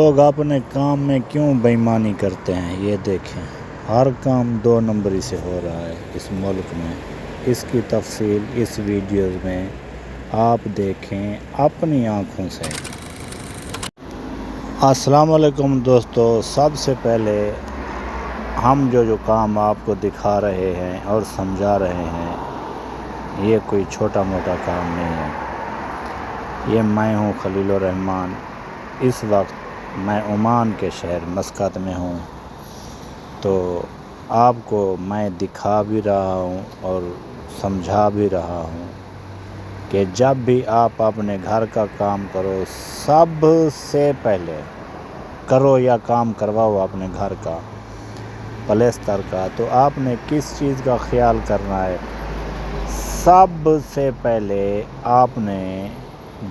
لوگ اپنے کام میں کیوں بےایمانی کرتے ہیں؟ یہ دیکھیں، ہر کام 2 نمبری سے ہو رہا ہے اس ملک میں۔ اس کی تفصیل اس ویڈیو میں آپ دیکھیں اپنی آنکھوں سے۔ السلام علیکم دوستو، سب سے پہلے ہم جو کام آپ کو دکھا رہے ہیں اور سمجھا رہے ہیں، یہ کوئی چھوٹا موٹا کام نہیں ہے۔ یہ میں ہوں خلیل الرحمن۔ اس وقت میں عمان کے شہر مسقط میں ہوں، تو آپ کو میں دکھا بھی رہا ہوں اور سمجھا بھی رہا ہوں کہ جب بھی آپ اپنے گھر کا کام کرو، سب سے پہلے کرو یا کام کرواؤ اپنے گھر کا پلستر کا، تو آپ نے کس چیز کا خیال کرنا ہے؟ سب سے پہلے آپ نے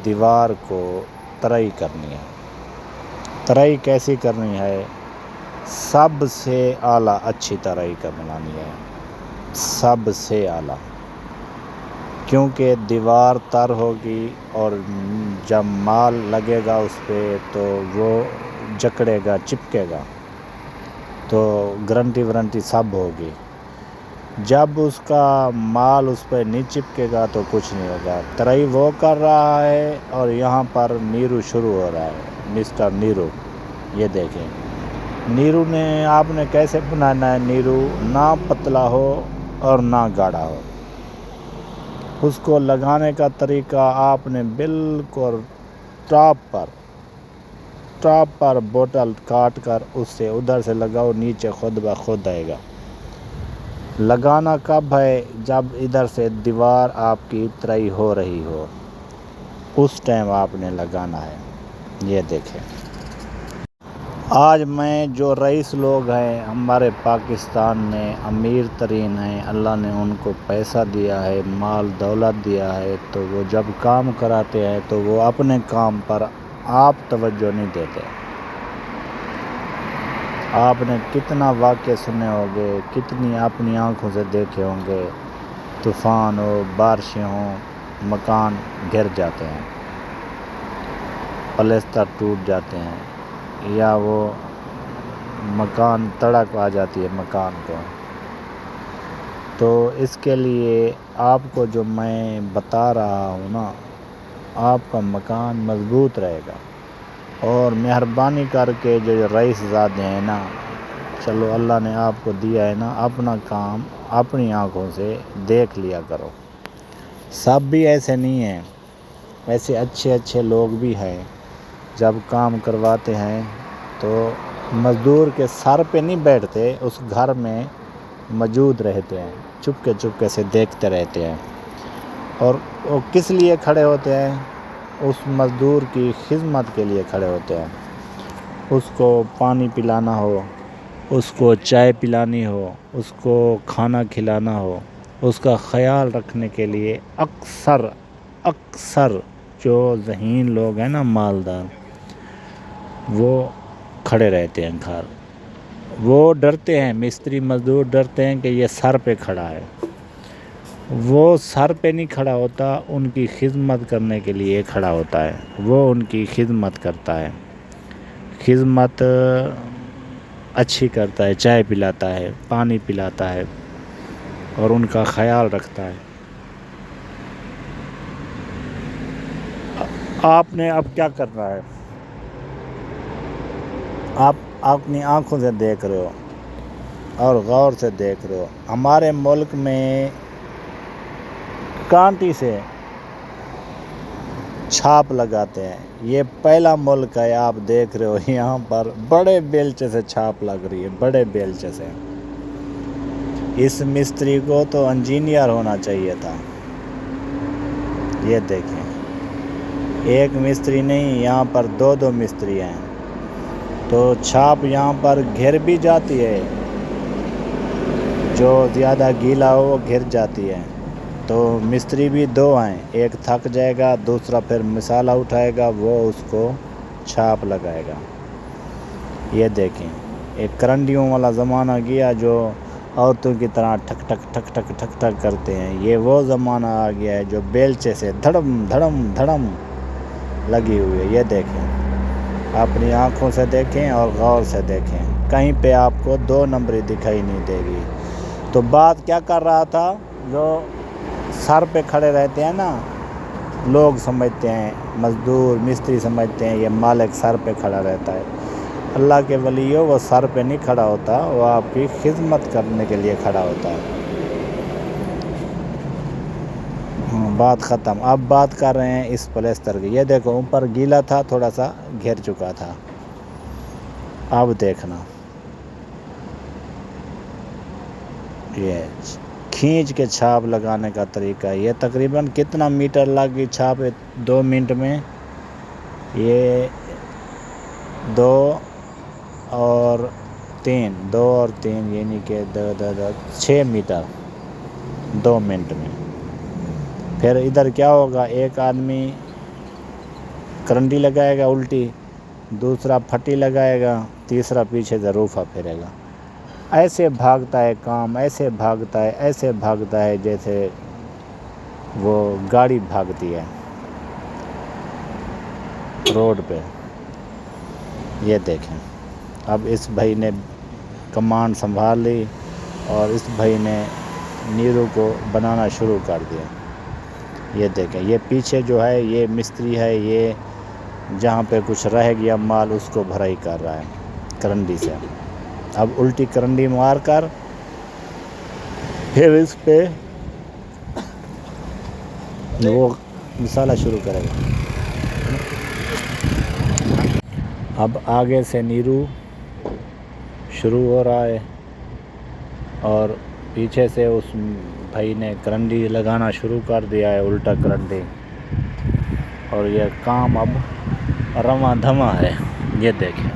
دیوار کو ترائی کرنی ہے۔ ترائی کیسی کرنی ہے؟ سب سے اعلیٰ اچھی ترائی کا بنانی ہے، سب سے اعلیٰ، کیونکہ دیوار تر ہوگی اور جب مال لگے گا اس پہ تو وہ جکڑے گا، چپکے گا، تو گارنٹی سب ہوگی۔ جب اس کا مال اس پہ نہیں چپکے گا تو کچھ نہیں ہوگا۔ ترائی وہ کر رہا ہے اور یہاں پر نیرو شروع ہو رہا ہے، مسٹر نیرو۔ یہ دیکھیں نیرو نے آپ نے کیسے بنانا ہے؟ نیرو نہ پتلا ہو اور نہ گاڑھا ہو۔ اس کو لگانے کا طریقہ آپ نے بالکل ٹاپ پر بوتل کاٹ کر اس سے ادھر سے لگاؤ، نیچے خود بخود آئے گا۔ لگانا کب ہے؟ جب ادھر سے دیوار آپ کی ترائی ہو رہی ہو، اس ٹائم آپ نے لگانا ہے۔ یہ دیکھیں، آج میں جو رئیس لوگ ہیں ہمارے پاکستان میں، امیر ترین ہیں، اللہ نے ان کو پیسہ دیا ہے، مال دولت دیا ہے، تو وہ جب کام کراتے ہیں تو وہ اپنے کام پر آپ توجہ نہیں دیتے۔ آپ نے کتنا واقعے سنے ہوں گے، کتنی اپنی آنکھوں سے دیکھے ہوں گے، طوفان ہو، بارشیں ہوں، مکان گر جاتے ہیں، پلستر ٹوٹ جاتے ہیں، یا وہ مکان تڑپ آ جاتی ہے مکان کو۔ تو اس کے لیے آپ کو جو میں بتا رہا ہوں نا، آپ کا مکان مضبوط رہے گا۔ اور مہربانی کر کے جو رئیس زادے ہیں نا، چلو اللہ نے آپ کو دیا ہے نا، اپنا کام اپنی آنکھوں سے دیکھ لیا کرو۔ سب بھی ایسے نہیں ہیں، ایسے اچھے لوگ بھی ہیں، جب کام کرواتے ہیں تو مزدور کے سر پہ نہیں بیٹھتے، اس گھر میں موجود رہتے ہیں، چپکے سے دیکھتے رہتے ہیں۔ اور وہ کس لیے کھڑے ہوتے ہیں؟ اس مزدور کی خدمت کے لیے کھڑے ہوتے ہیں۔ اس کو پانی پلانا ہو، اس کو چائے پلانی ہو، اس کو کھانا کھلانا ہو، اس کا خیال رکھنے کے لیے اکثر جو ذہین لوگ ہیں نا، مالدار، وہ کھڑے رہتے ہیں گھر۔ وہ ڈرتے ہیں، مستری مزدور ڈرتے ہیں کہ یہ سر پہ کھڑا ہے۔ وہ سر پہ نہیں کھڑا ہوتا، ان کی خدمت کرنے کے لیے کھڑا ہوتا ہے۔ وہ ان کی خدمت کرتا ہے، خدمت اچھی کرتا ہے، چائے پلاتا ہے، پانی پلاتا ہے اور ان کا خیال رکھتا ہے۔ آپ نے اب کیا کرنا ہے؟ آپ اپنی آنکھوں سے دیکھ رہے ہو اور غور سے دیکھ رہے ہو، ہمارے ملک میں کانٹی سے چھاپ لگاتے ہیں۔ یہ پہلا ملک ہے، آپ دیکھ رہے ہو یہاں پر بڑے بیلچے سے چھاپ لگ رہی ہے، بڑے بیلچے سے۔ اس مستری کو تو انجینئر ہونا چاہیے تھا۔ یہ دیکھیں، ایک مستری نہیں، یہاں پر 2 مستری ہیں، تو چھاپ یہاں پر گر بھی جاتی ہے، جو زیادہ گیلا ہو وہ گر جاتی ہے۔ تو مستری بھی 2 ہیں، ایک تھک جائے گا، دوسرا پھر مسالہ اٹھائے گا، وہ اس کو چھاپ لگائے گا۔ یہ دیکھیں، ایک کرنڈیوں والا زمانہ گیا، جو عورتوں کی طرح ٹھک ٹھک کرتے ہیں۔ یہ وہ زمانہ آ گیا ہے جو بیلچے سے دھڑم لگی ہوئی ہے۔ یہ دیکھیں، اپنی آنکھوں سے دیکھیں اور غور سے دیکھیں، کہیں پہ آپ کو 2 نمبری دکھائی نہیں دے گی۔ تو بات کیا کر رہا تھا، جو سر پہ کھڑے رہتے ہیں نا، لوگ سمجھتے ہیں، مزدور مستری سمجھتے ہیں یہ مالک سر پہ کھڑا رہتا ہے۔ اللہ کے ولیوں، وہ سر پہ نہیں کھڑا ہوتا، وہ آپ کی خدمت کرنے کے لیے کھڑا ہوتا ہے۔ بات ختم۔ اب بات کر رہے ہیں اس پلستر کی۔ یہ دیکھو اوپر گیلا تھا، تھوڑا سا گھر چکا تھا، اب دیکھنا یہ کھینچ کے چھاپ لگانے کا طریقہ۔ یہ تقریباً کتنا میٹر لگی چھاپ 2 منٹ میں؟ یہ 2 اور 3 یعنی کہ 6 میٹر 2 منٹ میں۔ پھر ادھر کیا ہوگا، ایک آدمی کرنڈی لگائے گا الٹی، دوسرا پھٹی لگائے گا، تیسرا پیچھے سے روفہ پھیرے گا۔ ایسے بھاگتا ہے کام، ایسے بھاگتا ہے جیسے وہ گاڑی بھاگتی ہے روڈ پہ۔ یہ دیکھیں، اب اس بھائی نے کمان سنبھال لی اور اس بھائی نے نیرو کو بنانا شروع کر دیا۔ یہ دیکھیں، یہ پیچھے جو ہے یہ مستری ہے، یہ جہاں پہ کچھ رہ گیا مال اس کو بھرائی کر رہا ہے کرنڈی سے۔ اب الٹی کرنڈی مار کر پھر اس پہ وہ مسالہ شروع کرے گا۔ اب آگے سے نیرو شروع ہو رہا ہے اور پیچھے سے اس بھائی نے کرنڈی لگانا شروع کر دیا ہے، الٹا کرنڈی، اور یہ کام اب رواں دھواں ہے۔ یہ دیکھیں،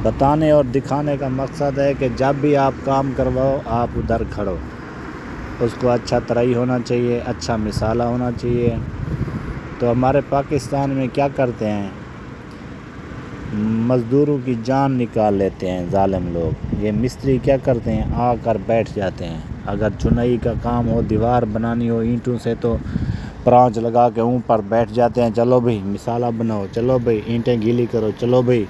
بتانے اور دکھانے کا مقصد ہے کہ جب بھی آپ کام کرواؤ، آپ ادھر کھڑو، اس کو اچھا ترائی ہونا چاہیے، اچھا مسالہ ہونا چاہیے۔ تو ہمارے پاکستان میں کیا کرتے ہیں، مزدوروں کی جان نکال لیتے ہیں ظالم لوگ۔ یہ مستری کیا کرتے ہیں، آ کر بیٹھ جاتے ہیں۔ اگر چنائی کا کام ہو، دیوار بنانی ہو اینٹوں سے، تو پرانچ لگا کے اوپر بیٹھ جاتے ہیں، چلو بھائی مسالہ بناؤ، چلو بھائی اینٹیں گیلی کرو، چلو بھائی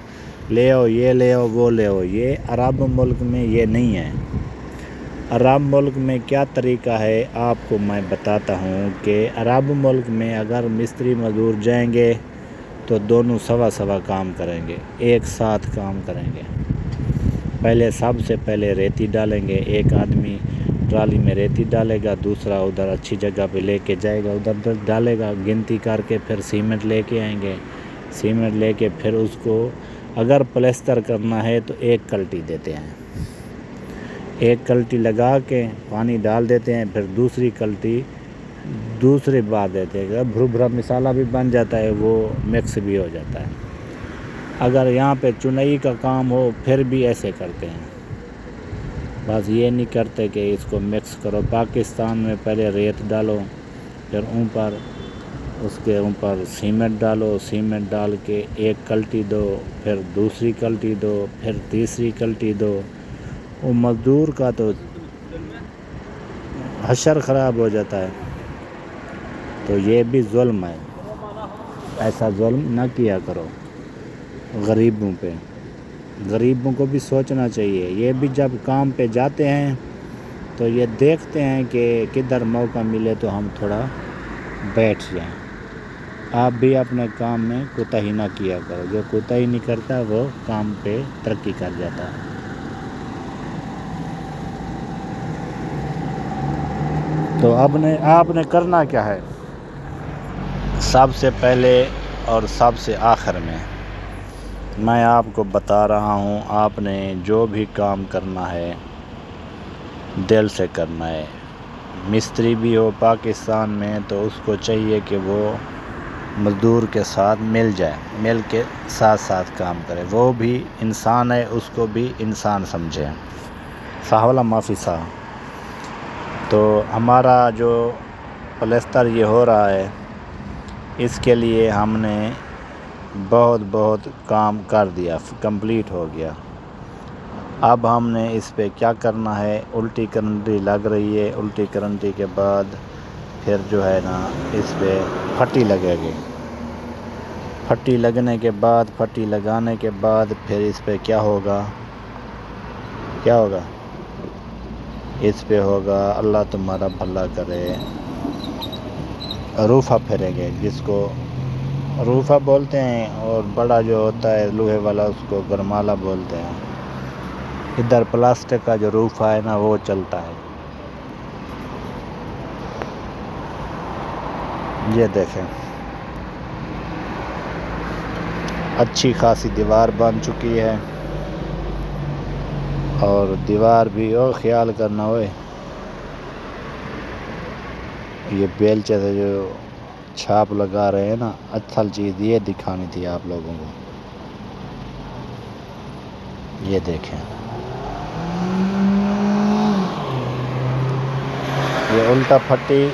لے آؤ، یہ لے آؤ، وہ لے آؤ۔ یہ عرب ملک میں یہ نہیں ہے۔ عرب ملک میں کیا طریقہ ہے آپ کو میں بتاتا ہوں کہ عرب ملک میں اگر مستری مزدور جائیں گے تو دونوں سوا کام کریں گے، ایک ساتھ کام کریں گے۔ پہلے سب سے پہلے ریتی ڈالیں گے، ایک آدمی ٹرالی میں ریتی ڈالے گا، دوسرا ادھر اچھی جگہ پہ لے کے جائے گا، ادھر ڈالے گا، گنتی کر کے پھر سیمنٹ لے کے آئیں گے، سیمنٹ لے کے پھر اس کو اگر پلستر کرنا ہے تو 1 کلٹی دیتے ہیں، 1 کلٹی لگا کے پانی ڈال دیتے ہیں، پھر دوسری کلٹی دوسری بار دیتے ہیں، بھرا مسالہ بھی بن جاتا ہے، وہ مکس بھی ہو جاتا ہے۔ اگر یہاں پہ چنائی کا کام ہو پھر بھی ایسے کرتے ہیں، بس یہ نہیں کرتے کہ اس کو مکس کرو۔ پاکستان میں پہلے ریت ڈالو، پھر اوپر اس کے اوپر سیمنٹ ڈالو، سیمنٹ ڈال کے 1 کلٹی دو، پھر دوسری کلٹی دو، پھر تیسری کلٹی دو۔ وہ مزدور کا تو حشر خراب ہو جاتا ہے۔ تو یہ بھی ظلم ہے، ایسا ظلم نہ کیا کرو غریبوں پہ۔ غریبوں کو بھی سوچنا چاہیے، یہ بھی جب کام پہ جاتے ہیں تو یہ دیکھتے ہیں کہ کدھر موقع ملے تو ہم تھوڑا بیٹھ جائیں۔ آپ بھی اپنے کام میں کوتاہی نہ کیا کرو، جو کوتاہی نہیں کرتا وہ کام پہ ترقی کر جاتا ہے۔ تو آپ نے کرنا کیا ہے، سب سے پہلے اور سب سے آخر میں آپ کو بتا رہا ہوں، آپ نے جو بھی کام کرنا ہے دل سے کرنا ہے۔ مستری بھی ہو پاکستان میں تو اس کو چاہیے کہ وہ مزدور کے ساتھ مل جائے، مل کے ساتھ کام کرے، وہ بھی انسان ہے، اس کو بھی انسان سمجھے، صح ولا معافی صاح۔ تو ہمارا جو پلستر یہ ہو رہا ہے، اس کے لیے ہم نے بہت کام کر دیا، کمپلیٹ ہو گیا۔ اب ہم نے اس پہ کیا کرنا ہے، الٹی کرنڈی لگ رہی ہے، الٹی کرنڈی کے بعد پھر جو ہے نا اس پہ پھٹی لگے گی۔ پھٹی لگنے کے بعد پھٹی لگانے کے بعد پھر اس پہ کیا ہوگا اس پہ ہوگا، اللہ تمہارا بھلا کرے، روفہ پھرے گے، جس کو روفہ بولتے ہیں، اور بڑا جو ہوتا ہے لوہے والا اس کو گرمالا بولتے ہیں۔ ادھر پلاسٹک کا جو روفہ ہے نا وہ چلتا ہے۔ یہ دیکھیں اچھی خاصی دیوار بن چکی ہے، اور دیوار بھی اور خیال کرنا ہوئے، یہ بیلچے سے جو چھاپ لگا رہے ہیں نا، اصل چیز یہ دکھانی تھی آپ لوگوں کو۔ یہ دیکھیں یہ الٹا پھٹی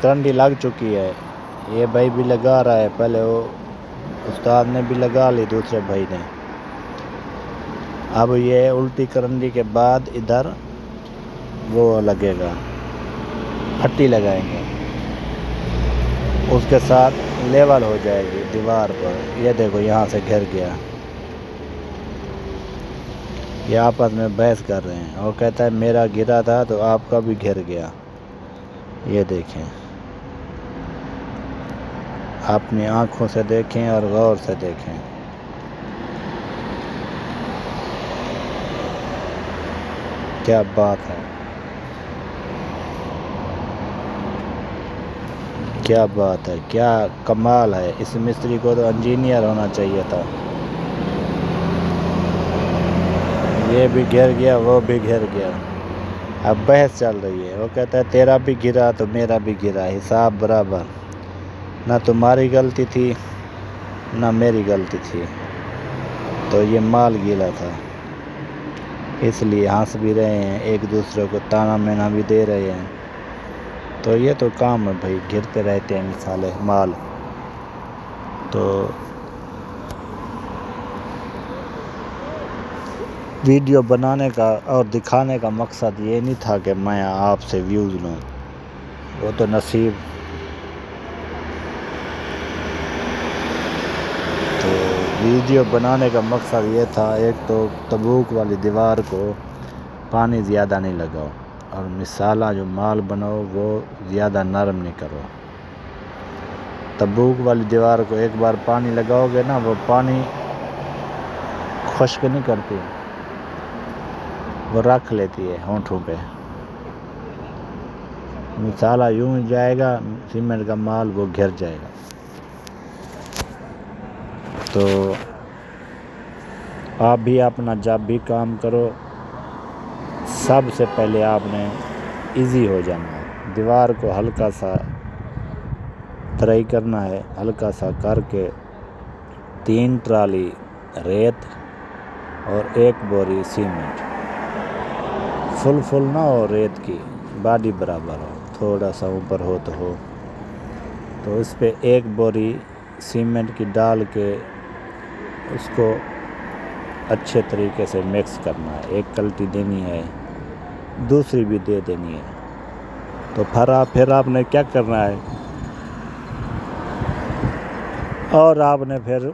کرنڈی لگ چکی ہے، یہ بھائی بھی لگا رہا ہے، پہلے وہ استاد نے بھی لگا لی، دوسرے بھائی نے۔ اب یہ الٹی کرنڈی کے بعد ادھر وہ لگے گا، پھٹی لگائیں گے، اس کے ساتھ لیول ہو جائے گی دیوار پر۔ یہ دیکھو یہاں سے گھر گیا، یہ آپس میں بحث کر رہے ہیں، وہ کہتا ہے میرا گرا تھا تو آپ کا بھی گھر گیا۔ یہ دیکھیں، اپنی آنکھوں سے دیکھیں اور غور سے دیکھیں۔ کیا بات ہے، کیا بات ہے، کیا کمال ہے، اس مستری کو تو انجینئر ہونا چاہیے تھا۔ یہ بھی گر گیا، وہ بھی گر گیا، اب بحث چل رہی ہے، وہ کہتا ہے تیرا بھی گرا تو میرا بھی گرا، حساب برابر، نہ تمہاری غلطی تھی نہ میری غلطی تھی، تو یہ مال گیلا تھا، اس لیے ہنس بھی رہے ہیں، ایک دوسرے کو تانا مینا بھی دے رہے ہیں۔ تو یہ تو کام ہے بھائی، گرتے رہتے ہیں مثالیں مال۔ تو ویڈیو بنانے کا اور دکھانے کا مقصد یہ نہیں تھا کہ میں آپ سے ویوز لوں، وہ تو نصیب۔ تو ویڈیو بنانے کا مقصد یہ تھا، ایک تو تبوک والی دیوار کو پانی زیادہ نہیں لگاؤ، اور مسالہ جو مال بناؤ وہ زیادہ نرم نہیں کرو۔ تبوک والی دیوار کو ایک بار پانی لگاؤ گے نا، وہ پانی خشک نہیں کرتی، وہ رکھ لیتی ہے ہونٹوں پہ۔ مسالہ یوں ہی جائے گا، سیمنٹ کا مال وہ گھر جائے گا۔ تو آپ بھی اپنا جب بھی کام کرو، سب سے پہلے آپ نے ایزی ہو جانا ہے، دیوار کو ہلکا سا ترائی کرنا ہے، ہلکا سا کر کے 3 ٹرالی ریت اور 1 بوری سیمنٹ، فل نہ ہو ریت کی، باڈی برابر ہو، تھوڑا سا اوپر ہو تو اس پہ 1 بوری سیمنٹ کی ڈال کے اس کو اچھے طریقے سے مکس کرنا ہے، 1 کلٹی دینی ہے، دوسری بھی دے دینی ہے۔ تو پھر آپ نے کیا کرنا ہے، اور آپ نے پھر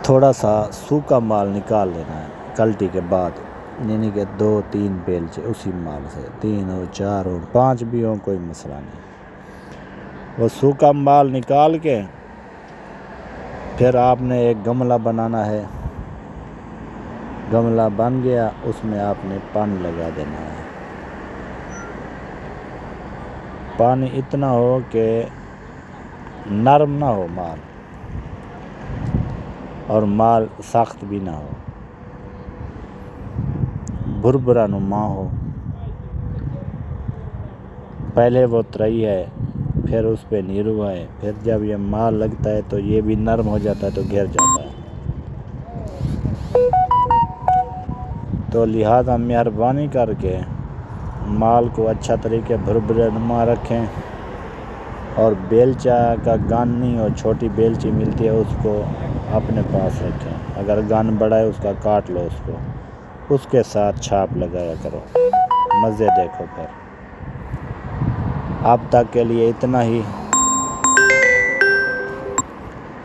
تھوڑا سا سوکھا مال نکال لینا ہے کلٹی کے بعد، یعنی کہ 2-3 بیلچے اسی مال سے، 3 ہو 4 ہو 5 بھی ہو، کوئی مسئلہ نہیں۔ وہ سوکھا مال نکال کے پھر آپ نے ایک گملہ بنانا ہے، گملہ بن گیا، اس میں آپ نے پانی لگا دینا ہے، پانی اتنا ہو کہ نرم نہ ہو مال، اور مال سخت بھی نہ ہو، بھربھرا نما ہو۔ پہلے وہ ترائی ہے، پھر اس پہ نیرو ہے، پھر جب یہ مال لگتا ہے تو یہ بھی نرم ہو جاتا ہے تو گھر جاتا ہے۔ تو لہذا مہربانی کر کے مال کو اچھا طریقے بھربھرا نما رکھیں، اور بیلچہ کا گن نہیں ہو، چھوٹی بیلچی ملتی ہے اس کو اپنے پاس رکھیں، اگر گن بڑا ہے اس کا کاٹ لو، اس کے ساتھ چھاپ لگایا کرو، مزے دیکھو۔ پھر اب تک کے لیے اتنا ہی۔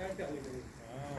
ਇਹ ਚੱਲ ਰਹੀ। ਹਾਂ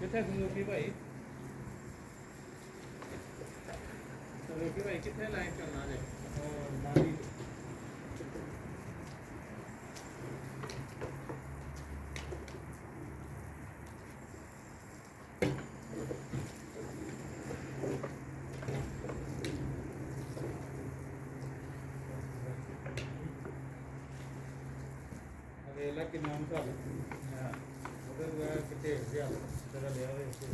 ਕਿੱਥੇ ਸੰਦੂਕੀ ਭਾਈ ਸੰਦੂਕੀ ਭਾਈ ਕਿੱਥੇ ਲਾਈਟ ਕਰਨਾ ਜੇ ਉਹ ਬਾਰੀ ਅਗੇਲਾ ਕਿ ਨਾਮ ਕਰ ਹਾਂ ਉਹਦੇ ਕਿੱਥੇ ਗਿਆ ਤੇਰਾ ਲਿਆ ਹੋਇਆ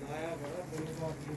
ਲਾਇਆ ਬੜਾ ਬੋਲ ਬਾਤ ਨਹੀਂ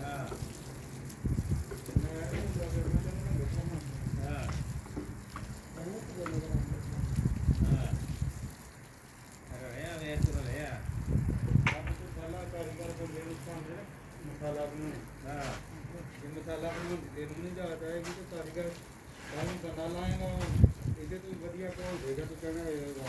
ਹਾਂ ਮੈਂ ਇਹ ਹਾਂ ਹਾਂ ਅਰੇ ਆ ਵੇ ਤੂੰ ਲੈ ਆ ਆਪ ਤੋਂ ਪਹਿਲਾਂ ਕਾਰੀਗਰ ਕੋ ਲੈ ਉਸ ਪਾਉਂਦੇ ਨੇ ਮਸਾਲਾ ਬਣਾਉਣਾ ਹਾਂ ਇਹ ਮਸਾਲਾ ਬਣਾਉਣ ਦੇ ਨੂੰ ਨਹੀਂ ਜਾਤਾ ਹੈ ਕਿ ਕਾਰੀਗਰ ਕਾਹਨੂੰ ਬਣਾ ਲਾਏਗਾ ਇਹਦੇ ਤੋਂ ਵਧੀਆ ਕੋਲ ਦੇਗਾ ਤੂੰ ਕਹਿਣਾ ਹੋਏਗਾ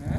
ਹੈ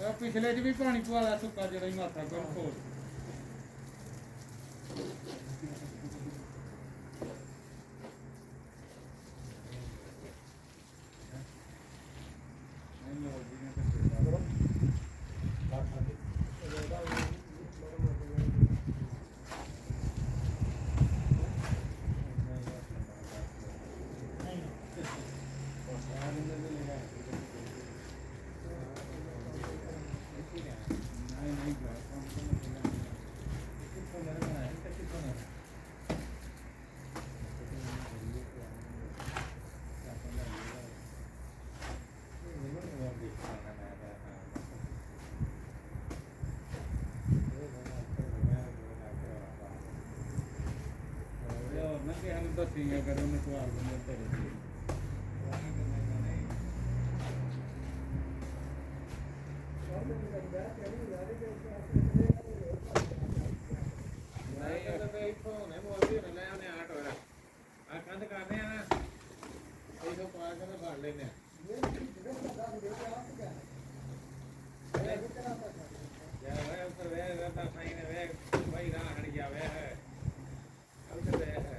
ਇਹ ਪਿਛਲੇ 'ਚ ਵੀ ਪਾਣੀ ਪਵਾ ਲਿਆ ਸੁੱਕਾ ਜਿਹੜਾ ਹੀ ਮਾਥਾ ਕੋਲ ਖੋਲ ਕਿ ਹਮ ਦੱਸੀਆਂ ਕਰੋ ਮੈਂ ਸਵਾਲ ਬੰਦੇ ਤੇਰੇ ਨਹੀਂ ਇਹ ਤਾਂ ਕੋਈ ਫੋਨ ਹੈ ਮੋਦੀ ਨੇ ਲੈ ਉਹਨੇ ਆਟ ਹੋਇਆ ਆ ਕੰਧ ਕਰਨੇ ਆ ਨਾ ਇਹ ਤੋਂ ਪਾ ਕੇ ਫੜ ਲੈਨੇ ਆ ਯਾ ਵੇ ਉੱਪਰ ਵੇ ਤਾਂ ਸਾਈਂ ਨੇ ਵੇ ਭਾਈ ਰਾਹ ਹਟ ਗਿਆ ਵੇ ਹੈ ਉੱਥੇ ਵੇ ਹੈ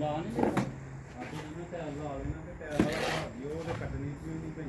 ਲਾ ਨਹੀਂ ਲੈਣਾ ਆਪੇ ਜਿਹਨੇ ਤੇ ਅੱਲਾ ਆਵੇ ਨਾ ਤੇ ਟਾਇਰ ਵਾਲਾ ਭਾਬੀ ਉਹ ਤੇ ਕੱਟਣੀ ਸੀ ਨਹੀਂ ਪਈ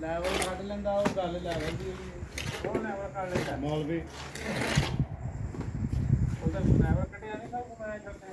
ਲੈਵਲ ਕੱਢ ਲੈਂਦਾ ਉਹ ਗੱਲ ਲੈਵਲ ਦੀ ਉਹ ਲੈਵਲ ਕੱਢ ਲੈਂਦਾ ਮੌਲਵੀ ਉਹਦਾ ਲੈਵਲ ਕੱਢਿਆ ਨਹੀਂ ਸਭ ਮੈਂ ਕਰਦੇ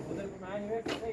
ਉਧਰ ਮੈਂ ਇਹ ਕਿੱਥੇ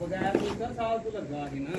ਬਗੈਰ ਦੂਸਰਾ ਸਾਲ ਤੋਂ ਲੱਗਾ ਸੀ ਨਾ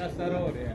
ਨਸਰ ਹੋ ਰਿਹਾ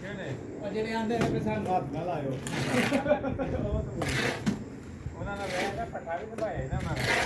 ਕਿਹਨੇ ਉਹ ਜਿਹੜੇ ਆਂਦੇ ਨੇ ਕਿ ਸਾਨੂੰ ਹੱਥ ਨਾ ਲਾਇਓ ਉਹਨਾਂ ਨਾਲ ਰਹਿ ਕੇ ਪਟਾ ਵੀ ਦਬਾਇਆ ਨਾ ਮਾਰਾ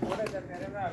ਥੋੜੇ ਜਿਹਾ ਮੇਰੇ ਨਾਲ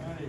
ਹਾਂਜੀ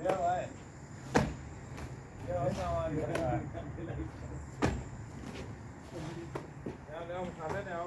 ਲਿਆ ਵਾਏ ਲਿਆ ਸਾਵਾਂ ਲਿਆ ਲਿਆ ਮਸਾਲੇ ਨੇ ਆਓ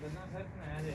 ਗੰਨਾ ਸੱਚ ਨਾ ਆਜੇ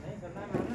ਨਹੀਂ ਗੰਨਾ ਨਾ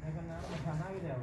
ਮੈਂ ਗੰਨਾ ਮਸਾਲਾ ਵੀ ਲਿਆਓ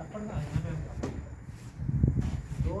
ਅੱਪੜ ਨਾ ਆਇਆ ਦੋ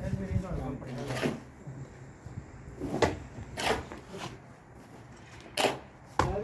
ਇਹ ਮੇਰੀ ਨਾਲ ਕੰਪਨੀ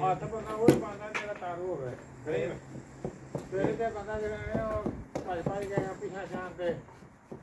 ਹੱਥ ਬੰਦਾ ਉਹ ਬੰਦਾ ਜਿਹੜਾ ਤਾਰੂ ਹੋ ਗਿਆ ਤੇਰੇ ਤੇ ਬੰਦਾ ਜਿਹੜਾ ਹੈ ਉਹ ਭਾਈ ਗਿਆ ਪਿਛਾ ਸ਼ਾਮ ਤੇ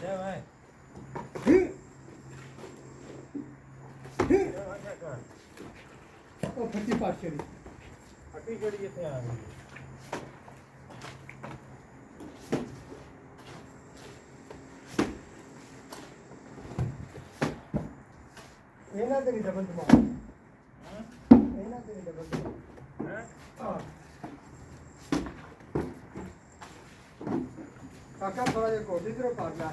ਜੈ ਭਾਈ ਉਹ ਫੱਟੀ ਪਾਸ਼ੇ ਦੀ ਅੱਟੀ ਜਿਹੜੀ ਇੱਥੇ ਆ ਗਈ ਇਹਨਾਂ ਤੇ ਨਹੀਂ ਡਬਲ ਦਿਮਾਗ ਇਹਨਾਂ ਤੇ ਨਹੀਂ ਡਬਲ ਦਿਮਾਗ ਹੈ ਹਾਂ ਕਾਕਾ ਥੋੜਾ ਜਿਹਾ ਕੋਟੀ ਤਰ੍ਹਾਂ ਪਾ ਲਿਆ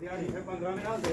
ਦਿਹਾੜੀ ਫਿਰ 15 ਨੇ ਹਾਲ ਦੇ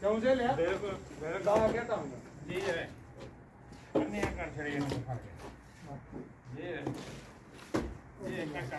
ਕਿਉਂ ਜੇ ਲਿਆ ਬਿਲਕੁਲ ਬਿਲਕੁਲ ਲਾ ਗਿਆ ਤਾਂ ਜੀ ਹੈ ਕੰਨਿਆ ਕਰ ਛੜੀ ਨੂੰ ਖਾ ਕੇ ਇਹ ਕਾਕਾ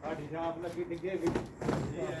ਸਾਡੀ ਛਾਪ ਲੱਗੀ ਡਿੱਗੇ ਵੀ ਜੀ ਹੈ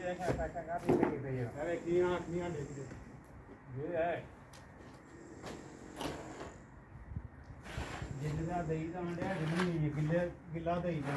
ਇਹ ਕਾਕਾ ਕਾਕਾ ਵੀ ਲੱਗੀ ਪਈ ਹੈ ਅਰੇ ਕੀ ਆਖੀਆਂ ਡਿੱਗਦੇ ਇਹ ਹੈ ਜਿੱਦਾਂ ਦਈ ਦਾ ਅੰਡਿਆ ਜਿੰਨੀ ਗਿੱਲਾ ਦਈ ਦਾ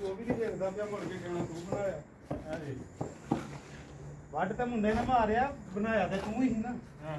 ਜੋ ਵੀ ਨਹੀਂ ਦੇਖਦਾ ਪਿਆ ਮੁੜ ਕੇ ਕਹਿਣਾ ਤੂੰ ਬਣਾਇਆ ਹਾਂਜੀ ਵੱਢ ਤਾਂ ਮੁੰਡੇ ਨੇ ਮਾਰਿਆ ਬਣਾਇਆ ਤੇ ਤੂੰ ਹੀ ਸੀ ਨਾ ਹਾਂ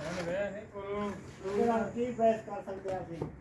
ਉਹਨੇ ਵੇ ਨਹੀਂ ਕੋਲੋਂ ਕੀ ਬਹਿਸ ਕਰ ਸਕਦੇ ਆ ਅਸੀਂ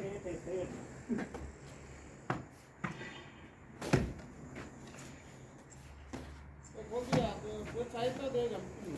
ਇਹ ਤੇ ਫੇਰ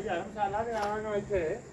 ਯਾਰ ਮਸਾਲਾ ਤੇ ਆਵਾਂਗਾ ਇੱਥੇ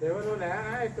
ਦੇਵਲ ਨੂੰ ਲੈ ਆਣਾ ਇੱਕ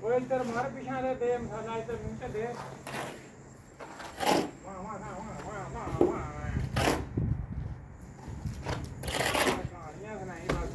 ਉਹ ਇੱਧਰ ਮਾਰ ਪਿਛਾਂ ਦੇ ਮਸਾਲਾ ਇੱਧਰ ਮੂੰਹ ਤੇ ਦੇ ਵਾਹ ਵਾਹ ਵਾਹ ਵਾਹ ਵਾਹ ਵਾਹ ਕਹਾਣੀਆਂ ਸੁਣਾਈ ਬਸ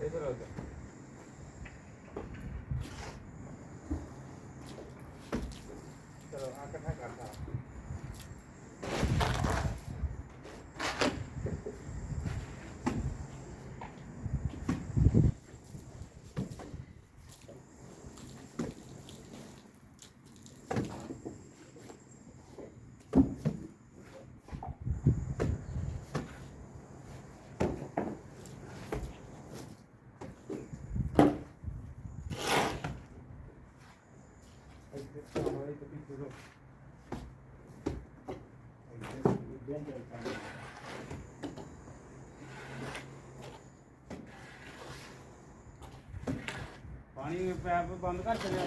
ਇੱਧਰ ਆ ਜਾ ਚਲੋ ਆ ਇਕੱਠਾ ਕਰਦਾ ਪਾਣੀ ਪੈਪ ਬੰਦ ਕਰ ਛੱਡਿਆ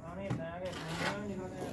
ਪਾਣੀ ਲੈ ਕੇ ਖਾਣਾ ਜਦੋਂ ਨੇ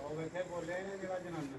ਉਹ ਵੇਖੇ ਬੋਲੇ ਨੇ ਜਿਹੜਾ ਜਨਾਨਾ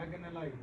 ਇਹ ਕਿੰਨੇ ਲਾਈ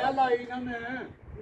ਇਹ ਲਾਈ ਨਾ ਮੈਂ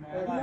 ਮੈਂ ਲਾਈ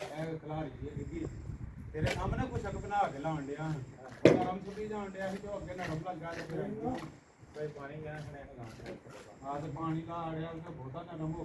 ਇਹ ਖਲਾਰੀ ਇਹ ਡਿੱਗੀ ਤੇਰੇ ਸਾਹਮਣੇ ਕੁਛ ਅਕ ਬਣਾ ਕੇ ਲਾਉਣ ਡਿਆ ਨਰਮ ਸੁੱਟੀ ਜਾਣ ਡਿਆ ਸੀ ਤੇ ਅੱਗੇ ਨਰਮ ਲੱਗਾ ਤੇ ਫਿਰ ਕੋਈ ਪਾਣੀ ਕਹਿਣਾ ਖਣੇ ਲਗਾ ਆ ਤੇ ਪਾਣੀ ਲਾ ਆੜਿਆ ਉਹ ਬਹੁਤਾ ਨਰਮ ਹੋ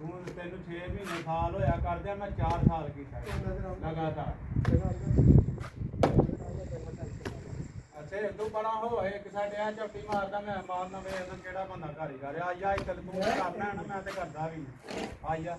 ਤੂੰ ਤੈਨੂੰ 6 ਮਹੀਨੇ ਸਾਲ ਹੋਇਆ ਕਰਦਿਆਂ ਮੈਂ 4 ਸਾਲ ਕੀਤਾ ਲਗਾਤਾਰ ਅੱਛੇ ਤੂੰ ਬੜਾ ਹੋਏ ਇੱਕ ਸਾਡੇ ਆ ਝੋਟੀ ਮਾਰਦਾ ਮੈਂ ਮਾਰਨਾ ਵੇ ਇਹਨਾਂ ਕਿਹੜਾ ਬੰਦਾ ਕਾਰੀਗਰ ਆ ਜਾ ਚੱਲ ਤੂੰ ਕਰਨਾ ਨਾ ਮੈਂ ਤੇ ਕਰਦਾ ਵੀ ਆ ਜਾ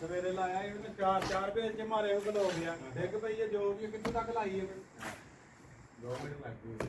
ਸਵੇਰੇ ਲਾਇਆ ਇਹਨੇ 4 ਵੇਚ ਚ ਮਾਰੇ ਉਹ ਗਲੋ ਗਿਆ ਡਿੱਗ ਪਈ ਹੈ ਜੋ ਵੀ ਕਿੱਥੋਂ ਤੱਕ ਲਾਈ ਹੈ 2 ਮਿੰਟ ਲੱਗ ਗਏ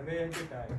ਅਵੇ ਇਹ ਚਿੱਟਾ ਹੈ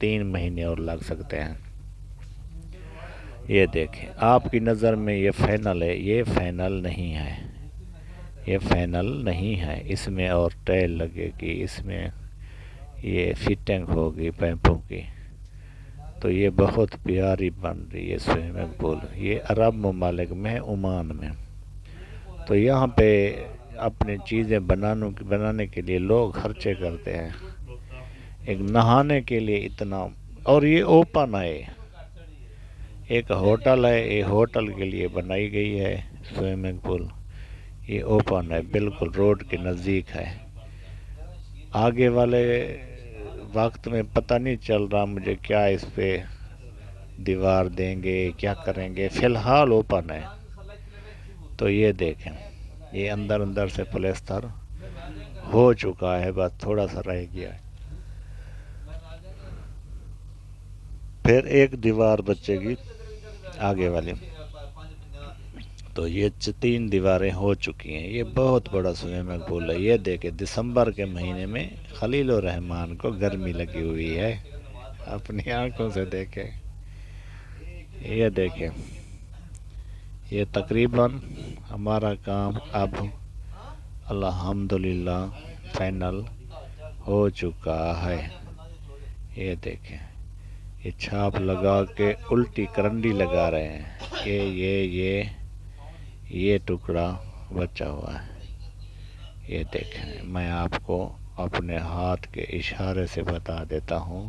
3 مہینے اور لگ سکتے ہیں۔ یہ دیکھیں، آپ کی نظر میں یہ فائنل ہے، یہ فائنل نہیں ہے، یہ فائنل نہیں ہے۔ اس میں اور ٹائل لگے گی، اس میں یہ فٹنگ ہوگی پیپوں کی، تو یہ بہت پیاری بن رہی ہے سوئمنگ پول۔ یہ عرب ممالک میں ہے، عمان میں۔ تو یہاں پہ اپنی چیزیں بنانے کے لیے لوگ خرچے کرتے ہیں، ایک نہانے کے لیے اتنا۔ اور یہ اوپن ہے، ایک ہوٹل ہے، یہ ہوٹل کے لیے بنائی گئی ہے سوئمنگ پول۔ یہ اوپن ہے، بالکل روڈ کے نزدیک ہے۔ آگے والے وقت میں پتہ نہیں چل رہا مجھے کیا اس پہ دیوار دیں گے، کیا کریں گے، فی الحال اوپن ہے۔ تو یہ دیکھیں، یہ اندر سے پلستر ہو چکا ہے، بس تھوڑا سا رہ گیا ہے۔ پھر ایک دیوار بچے گی آگے والی۔ تو یہ 3 دیواریں ہو چکی ہیں۔ یہ بہت بڑا سوئمنگ پول ہے۔ یہ دیکھیں، دسمبر کے مہینے میں خلیل الرحمن کو گرمی لگی ہوئی ہے، اپنی آنکھوں سے دیکھیں۔ یہ دیکھیں، یہ تقریباً ہمارا کام اب الحمدللہ فائنل ہو چکا ہے۔ یہ دیکھیں، یہ چھاپ لگا کے الٹی کرنڈی لگا رہے ہیں۔ یہ ٹکڑا بچا ہوا ہے۔ یہ دیکھیں، میں آپ کو اپنے ہاتھ کے اشارے سے بتا دیتا ہوں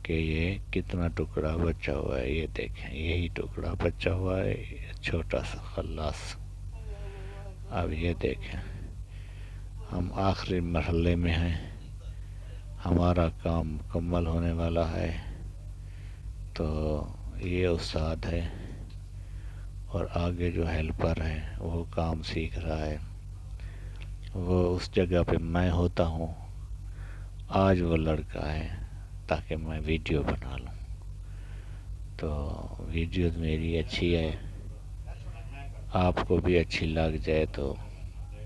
کہ یہ کتنا ٹکڑا بچا ہوا ہے۔ یہ دیکھیں، یہی ٹکڑا بچا ہوا ہے، چھوٹا سا خلاص۔ اب یہ دیکھیں، ہم آخری مرحلے میں ہیں، ہمارا کام مکمل ہونے والا ہے۔ تو یہ استاد ہے اور آگے جو ہیلپر ہے وہ کام سیکھ رہا ہے۔ وہ اس جگہ پہ میں ہوتا ہوں، آج وہ لڑکا ہے تاکہ میں ویڈیو بنا لوں۔ تو ویڈیو میری اچھی ہے، آپ کو بھی اچھی لگ جائے تو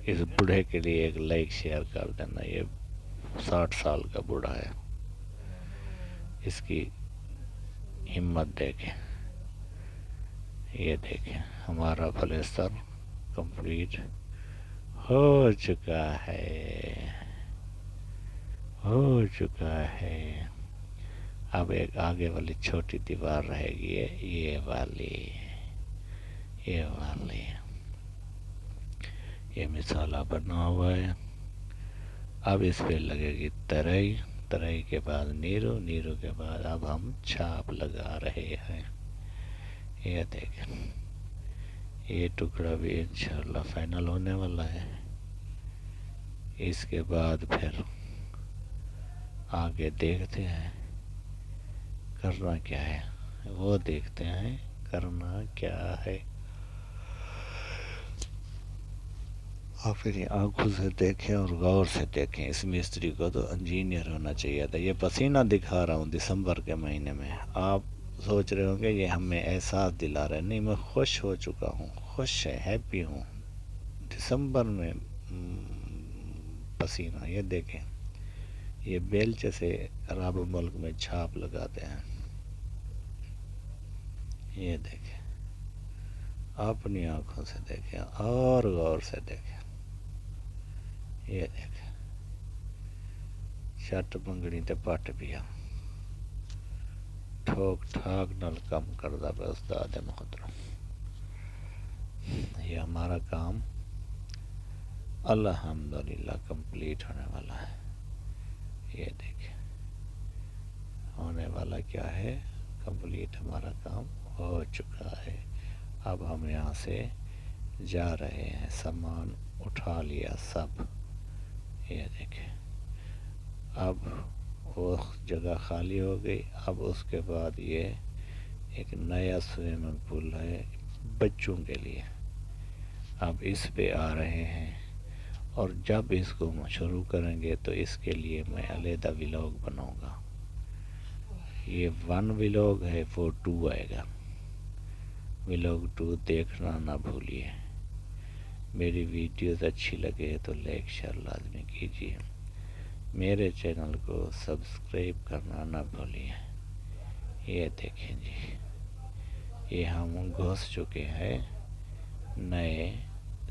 اس بوڑھے کے لیے ایک لائک شیئر کر دینا۔ یہ 60 سال کا بوڑھا ہے، اس کی ہمت دیکھیں۔ یہ دیکھیں، ہمارا پلستر کمپلیٹ ہو چکا ہے۔ اب ایک آگے والی چھوٹی دیوار رہے گی، یہ والی۔ یہ مسالہ بنا ہوا ہے۔ اب اس پہ لگے گی ترائی کے بعد نیرو کے بعد اب ہم چھاپ لگا رہے ہیں۔ یہ دیکھیں، یہ ٹکڑا بھی انشاءاللہ فائنل ہونے والا ہے۔ اس کے بعد پھر آگے دیکھتے ہیں کرنا کیا ہے، وہ دیکھتے ہیں کرنا کیا ہے۔ اپنی آنکھوں سے دیکھیں اور غور سے دیکھیں۔ اس مستری کو تو انجینئر ہونا چاہیے تھا۔ یہ پسینہ دکھا رہا ہوں دسمبر کے مہینے میں، آپ سوچ رہے ہوں کہ یہ ہمیں احساس دلا رہے ہیں، نہیں، میں خوش ہو چکا ہوں، خوش ہے، ہیپی ہوں۔ دسمبر میں پسینہ، یہ دیکھیں، یہ بیلچے سے عرب ملک میں چھاپ لگاتے ہیں۔ یہ دیکھیں، اپنی آنکھوں سے دیکھیں اور غور سے دیکھیں۔ یہ دیکھیں، شٹ منگڑی تے پٹ پیا، ٹھوک ٹھاک نال کم کردہ پہ استاد محترم۔ یہ ہمارا کام الحمدللہ کمپلیٹ ہونے والا ہے۔ یہ دیکھیں، ہونے والا کیا ہے، کمپلیٹ ہمارا کام ہو چکا ہے۔ اب ہم یہاں سے جا رہے ہیں، سامان اٹھا لیا سب۔ یہ دیکھیں، اب وہ جگہ خالی ہو گئی۔ اب اس کے بعد یہ ایک نیا سوئمنگ پول ہے بچوں کے لیے، اب اس پہ آ رہے ہیں۔ اور جب اس کو شروع کریں گے تو اس کے لیے میں علیحدہ ولاگ بناؤں گا۔ یہ 1 ولاگ ہے، وہ 2 آئے گا۔ ولاگ 2 دیکھنا نہ بھولیے۔ میری ویڈیوز اچھی لگے تو لائک شیئر لازمی کیجیے۔ میرے چینل کو سبسکرائب کرنا نہ بھولیے۔ یہ دیکھیں جی، یہ ہم گھس چکے ہیں نئے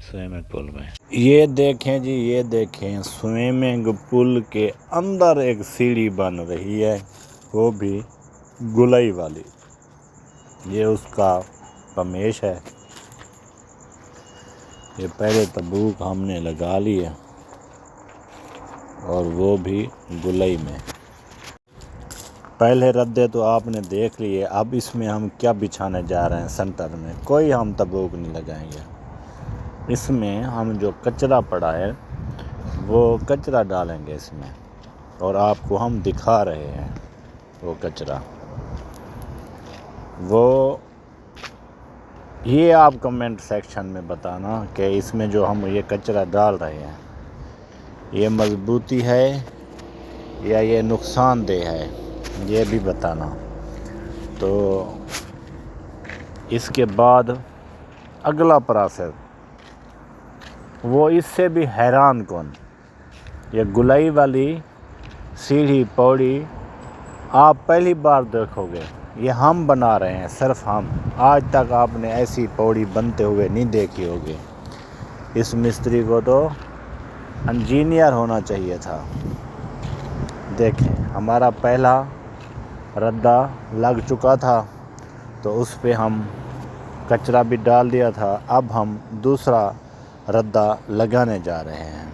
سوئمنگ پول میں۔ یہ دیکھیں جی، یہ دیکھیں سوئمنگ پول کے اندر ایک سیڑھی بن رہی ہے، وہ بھی گلائی والی۔ یہ اس کا پمیش ہے۔ یہ پہلے تبوک ہم نے لگا لی ہے اور وہ بھی گلائی میں۔ پہلے ردے تو آپ نے دیکھ لیے، اب اس میں ہم کیا بچھانے جا رہے ہیں سینٹر میں؟ کوئی ہم تبوک نہیں لگائیں گے۔ اس میں ہم جو کچرا پڑا ہے وہ کچرا ڈالیں گے اس میں، اور آپ کو ہم دکھا رہے ہیں وہ کچرا۔ وہ یہ آپ کمنٹ سیکشن میں بتانا کہ اس میں جو ہم یہ کچرا ڈال رہے ہیں یہ مضبوطی ہے یا یہ نقصان دہ ہے، یہ بھی بتانا۔ تو اس کے بعد اگلا پروسیس وہ اس سے بھی حیران کن، یہ گلائی والی سیڑھی پوڑی آپ پہلی بار دیکھو گے، یہ ہم بنا رہے ہیں، صرف ہم۔ آج تک آپ نے ایسی پوڑی بنتے ہوئے نہیں دیکھی ہوگی۔ اس مستری کو تو انجینئر ہونا چاہیے تھا۔ دیکھیں ہمارا پہلا ردا لگ چکا تھا تو اس پہ ہم کچرا بھی ڈال دیا تھا، اب ہم دوسرا ردا لگانے جا رہے ہیں۔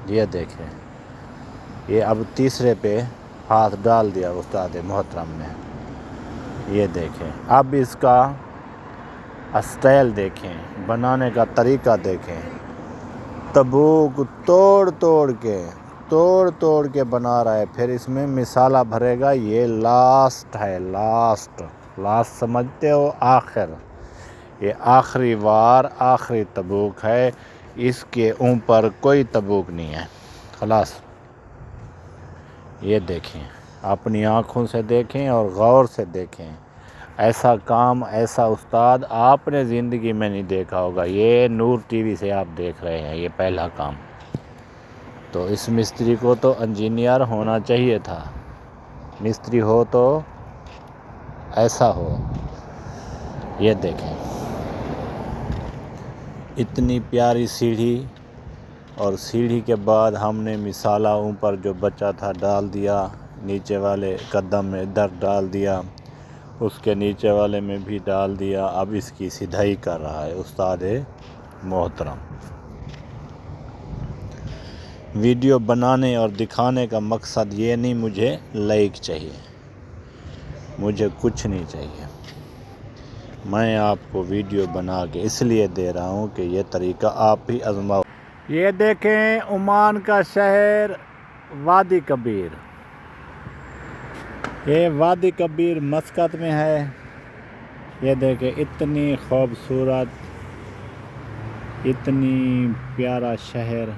یہ دیکھیں، یہ اب تیسرے پہ ہاتھ ڈال دیا استاد محترم نے۔ یہ دیکھیں، اب اس کا اسٹائل دیکھیں، بنانے کا طریقہ دیکھیں۔ تبوک توڑ کے بنا رہا ہے، پھر اس میں مسالہ بھرے گا۔ یہ لاسٹ ہے، لاسٹ سمجھتے ہو؟ آخر، یہ آخری وار، آخری تبوک ہے، اس کے اوپر کوئی تبوک نہیں ہے، خلاص۔ یہ دیکھیں، اپنی آنکھوں سے دیکھیں اور غور سے دیکھیں۔ ایسا کام، ایسا استاد آپ نے زندگی میں نہیں دیکھا ہوگا۔ یہ نور ٹی وی سے آپ دیکھ رہے ہیں، یہ پہلا کام۔ تو اس مستری کو تو انجینئر ہونا چاہیے تھا۔ مستری ہو تو ایسا ہو۔ یہ دیکھیں، اتنی پیاری سیڑھی، اور سیڑھی کے بعد ہم نے مسالہ اوپر جو بچا تھا ڈال دیا، نیچے والے قدم میں ادھر ڈال دیا، اس کے نیچے والے میں بھی ڈال دیا۔ اب اس کی سدھائی کر رہا ہے استاد محترم۔ ویڈیو بنانے اور دکھانے کا مقصد یہ نہیں مجھے لائک چاہیے، مجھے کچھ نہیں چاہیے۔ میں آپ کو ویڈیو بنا کے اس لیے دے رہا ہوں کہ یہ طریقہ آپ بھی آزماؤ۔ یہ دیکھیں عمان کا شہر وادی کبیر۔ یہ وادی کبیر مسقط میں ہے۔ یہ دیکھیں اتنی خوبصورت، اتنی پیارا شہر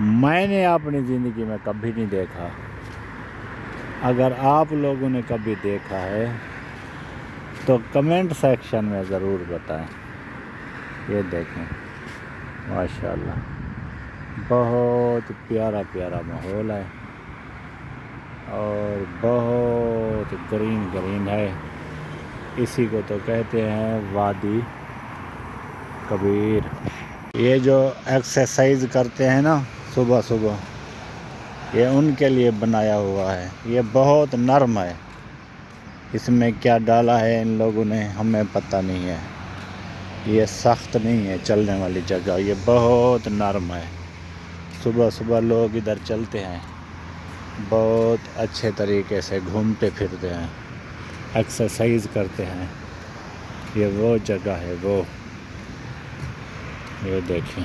میں نے اپنی زندگی میں کبھی نہیں دیکھا۔ اگر آپ لوگوں نے کبھی دیکھا ہے تو کمنٹ سیکشن میں ضرور بتائیں۔ یہ دیکھیں ماشاءاللہ، بہت پیارا ماحول ہے اور بہت گرین ہے۔ اسی کو تو کہتے ہیں وادی کبیر۔ یہ جو ایکسرسائز کرتے ہیں نا صبح، یہ ان کے لیے بنایا ہوا ہے۔ یہ بہت نرم ہے، اس میں کیا ڈالا ہے ان لوگوں نے ہمیں پتہ نہیں ہے۔ یہ سخت نہیں ہے چلنے والی جگہ، یہ بہت نرم ہے۔ صبح لوگ ادھر چلتے ہیں، بہت اچھے طریقے سے گھومتے پھرتے ہیں، ایکسرسائز کرتے ہیں۔ یہ وہ جگہ ہے، وہ یہ دیکھیں،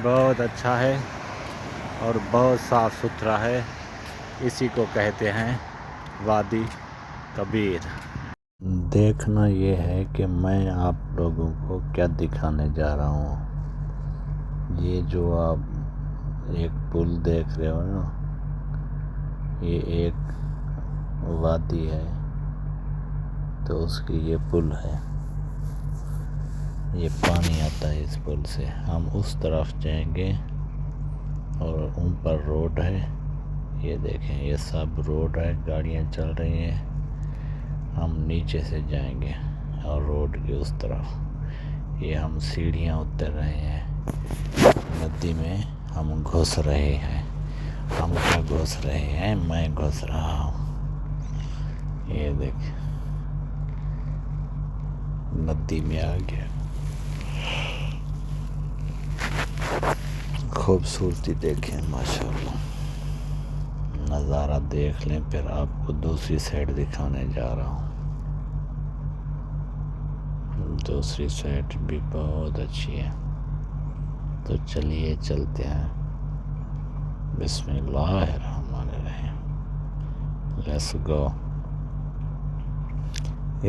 بہت اچھا ہے اور بہت صاف ستھرا ہے۔ اسی کو کہتے ہیں وادی کبیر۔ دیکھنا یہ ہے کہ میں آپ لوگوں کو کیا دکھانے جا رہا ہوں۔ یہ جو آپ ایک پل دیکھ رہے ہو نا، یہ ایک وادی ہے تو اس کی یہ پل ہے۔ یہ پانی آتا ہے اس پل سے. ہم اس طرف جائیں گے اور اوپر روڈ ہے. یہ دیکھیں یہ سب روڈ ہے, گاڑیاں چل رہی ہیں. ہم نیچے سے جائیں گے اور روڈ کی اس طرف. یہ ہم سیڑھیاں اتر رہے ہیں. ندی میں ہم گھس رہے ہیں. ہم کیا گھس رہے ہیں, میں گھس رہا ہوں. یہ دیکھ ندی میں آ گیا. خوبصورتی دیکھیں ماشاءاللہ. نظارہ دیکھ لیں, پھر آپ کو دوسری سائڈ دکھانے جا رہا ہوں. دوسری سائڈ بھی بہت اچھی ہے. تو چلیے چلتے ہیں. بسم اللہ الرحمن الرحیم. Let's go.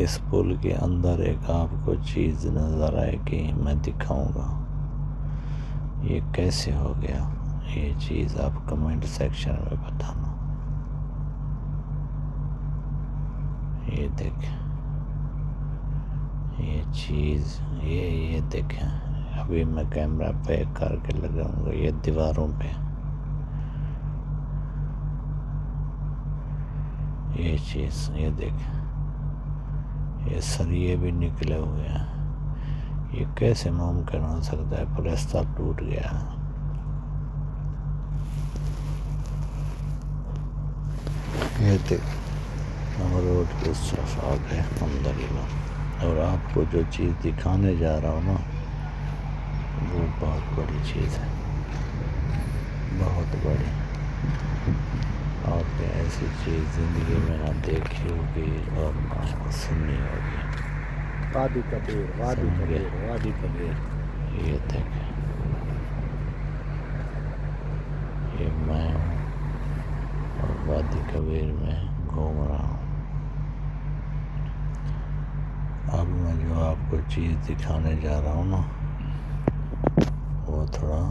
اس پل کے اندر ایک آپ کو چیز نظر آئے گی, میں دکھاؤں گا. یہ کیسے ہو گیا, یہ چیز آپ کمنٹ سیکشن میں بتانا. یہ دیکھیں یہ چیز, یہ دیکھیں. ابھی میں کیمرہ پیک کر کے لگاؤں گا یہ دیواروں پہ. یہ چیز یہ دیکھیں, یہ سریے بھی نکلے ہوئے ہیں. یہ کیسے ممکن ہو سکتا ہے, پلستر ٹوٹ گیا. یہ دیکھ ہم روڈ کے اس طرف آ گئے الحمدللہ. اور آپ کو جو چیز دکھانے جا رہا ہوں نا, وہ بہت بڑی چیز ہے, بہت بڑی. آپ نے ایسی چیز زندگی میں نہ دیکھی ہوگی اور نہ سنی ہوگی. وادی کبیر, وادی کبیر, وادی کبیر. یہ دیکھیں, یہ میں ہوں اور وادی کبیر میں گھوم رہا ہوں. اب میں جو آپ کو چیز دکھانے جا رہا ہوں نا, وہ تھوڑا